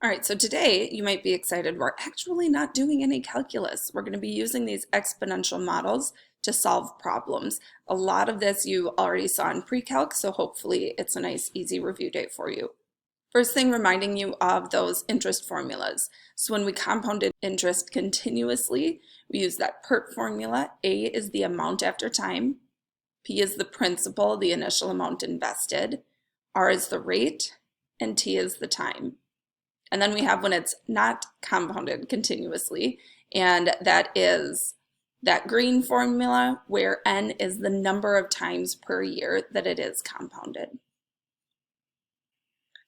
All right, so today you might be excited. We're actually not doing any calculus. We're going to be using these exponential models to solve problems. A lot of this you already saw in pre-calc, so hopefully it's a nice, easy review day for you. First thing, reminding you of those interest formulas. So when we compounded interest continuously, we use that PERT formula. A is the amount after time. P is the principal, the initial amount invested. R is the rate, and T is the time. And then we have when it's not compounded continuously, and that is that green formula where N is the number of times per year that it is compounded.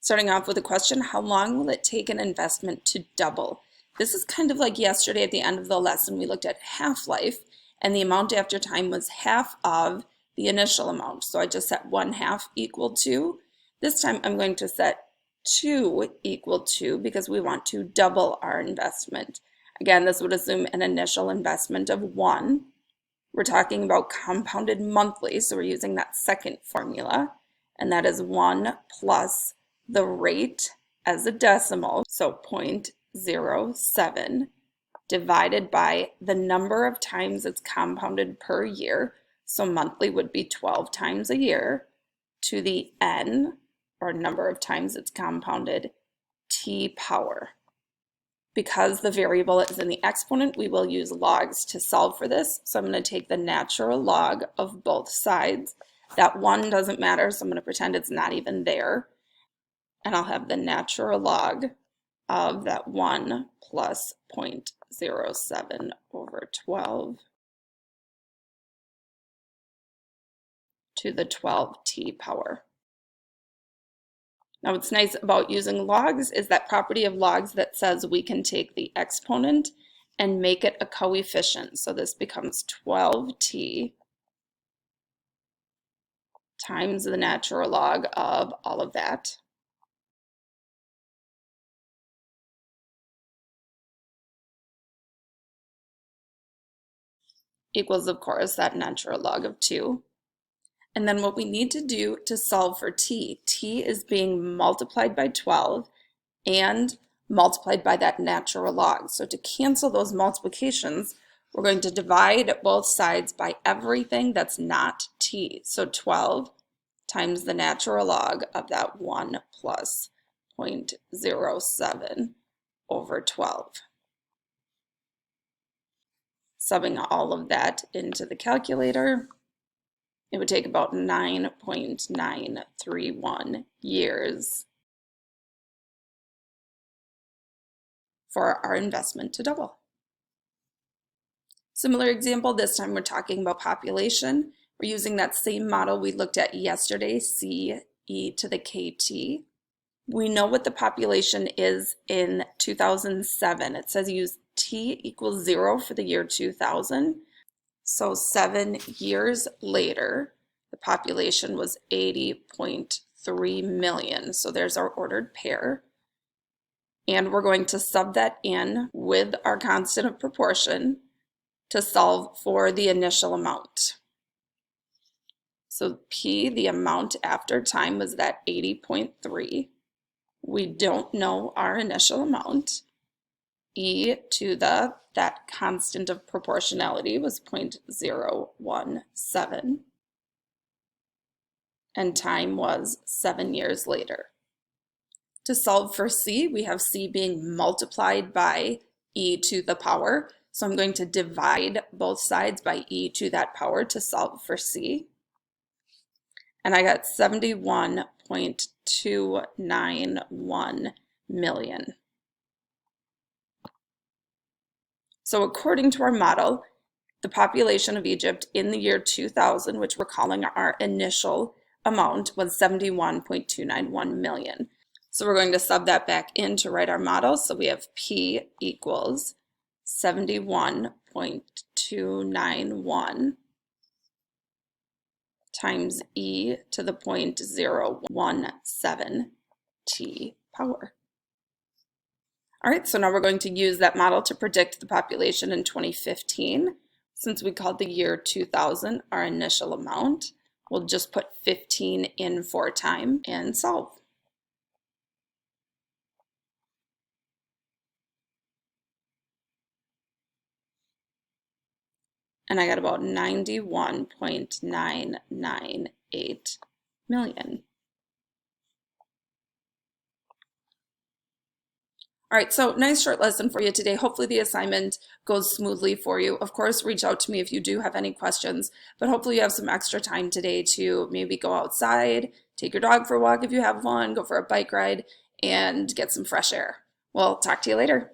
Starting off with a question, how long will it take an investment to double? This is kind of like yesterday at the end of the lesson, we looked at half-life, and the amount after time was half of the initial amount. So I just set 1/2 equal to. This time I'm going to set 2 equal to because we want to double our investment. Again, this would assume an initial investment of 1. We're talking about compounded monthly, so we're using that second formula, and that is 1 plus the rate as a decimal, so 0.07, divided by the number of times it's compounded per year, so monthly would be 12 times a year, to the n, or number of times it's compounded, t power. Because the variable is in the exponent, we will use logs to solve for this. So I'm going to take the natural log of both sides. That 1 doesn't matter, so I'm going to pretend it's not even there. And I'll have the natural log of that 1 plus 0.07 over 12 to the 12t power. Now what's nice about using logs is that property of logs that says we can take the exponent and make it a coefficient. So this becomes 12t times the natural log of all of that. Equals, of course, that natural log of 2. And then what we need to do to solve for t is being multiplied by 12 and multiplied by that natural log. So to cancel those multiplications, we're going to divide both sides by everything that's not t. So 12 times the natural log of that 1 plus 0.07 over 12. Subbing all of that into the calculator, it would take about 9.931 years for our investment to double. Similar example, this time we're talking about population. We're using that same model we looked at yesterday, C e to the kt. We know what the population is in 2007. It says use t equals 0 for the year 2000. So 7 years later, the population was 80.3 million. So there's our ordered pair. And we're going to sub that in with our constant of proportion to solve for the initial amount. So P, the amount after time, was that 80.3. We don't know our initial amount. E to that constant of proportionality was 0.017. And time was 7 years later. To solve for C, we have C being multiplied by e to the power. So I'm going to divide both sides by e to that power to solve for C. And I got 71.291 million. So according to our model, the population of Egypt in the year 2000, which we're calling our initial amount, was 71.291 million. So we're going to sub that back in to write our model. So we have P equals 71.291 times e to the 0.017 t power. All right, so now we're going to use that model to predict the population in 2015. Since we called the year 2000 our initial amount, we'll just put 15 in for time and solve. and I got about 91.998 million. All right, so nice short lesson for you today. Hopefully the assignment goes smoothly for you. Of course, reach out to me if you do have any questions, but hopefully you have some extra time today to maybe go outside, take your dog for a walk if you have one, go for a bike ride, and get some fresh air. Well, talk to you later.